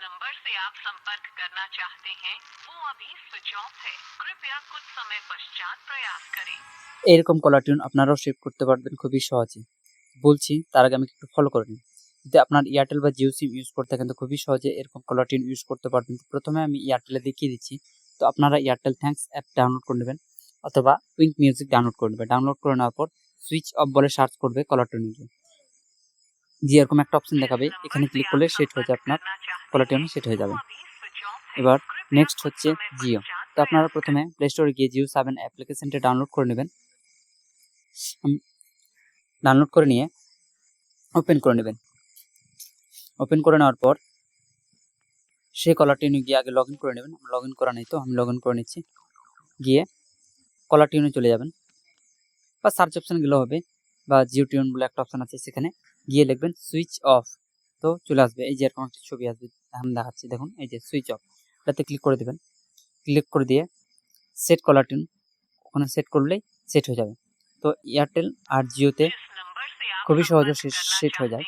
Number से आप संपर्क करना चाहते हैं वो अभी स्विच ऑफ है। कृपया कुछ समय पश्चात प्रयास करें। এরকম কলার টিউন আপনারাও সেভ করতে পারবেন খুবই সহজে। বলছি তার আগে আমাকে একটু ফলো করে নিন। যদি আপনার এয়ারটেল বা জিও সিম ইউজ করতে থাকেন তো খুবই সহজে এরকম কলার টিউন ইউজ করতে পারবেন। প্রথমে আমি এয়ারটেলে দেখিয়ে দিচ্ছি। তো আপনারা এয়ারটেল থ্যাঙ্কস অ্যাপ ডাউনলোড করে নেবেন অথবা উইঙ্ক মিউজিক ডাউনলোড করে নেবেন। ডাউনলোড করে নেওয়ার পর সুইচ অফ বলে সার্চ করবে কলার টিউনে গিয়ে। যে এরকম একটা অপশন দেখাবে, এখানে ক্লিক করলে সেট হয়ে যাবে, আপনার কলার টিউন সেট হয়ে যাবে। এবার নেক্সট হচ্ছে জিও। তো আপনারা প্রথমে প্লে স্টোরে গিয়ে জিও 7 অ্যাপ্লিকেশনটা ডাউনলোড করে নেবেন। ডাউনলোড করে নিয়ে ওপেন করে নেবেন। ওপেন করে নেওয়ার পর সেই কলার টিউনে গিয়ে আগে লগ ইন করে নেবেন। লগ ইন করা নেই, তো আমি লগ ইন করে নিচ্ছি। গিয়ে কলার টিউনে চলে যাবেন বা সার্চ অপশান গেলেও হবে, বা জিও টিউন বলে একটা অপশান আছে, সেখানে গিয়ে লিখবেন সুইচ অফ। তো চলে আসবে, এই যে এরকম একটা ছবি আসবে, আমি দেখাচ্ছি, দেখুন এই যে সুইচ অফ, এটাতে ক্লিক করে দেবেন। ক্লিক করে দিয়ে সেট কলার টিউন, ওখানে সেট করলেই সেট হয়ে যাবে। তো এয়ারটেল আর জিওতে খুবই সহজে সেট হয়ে যায়।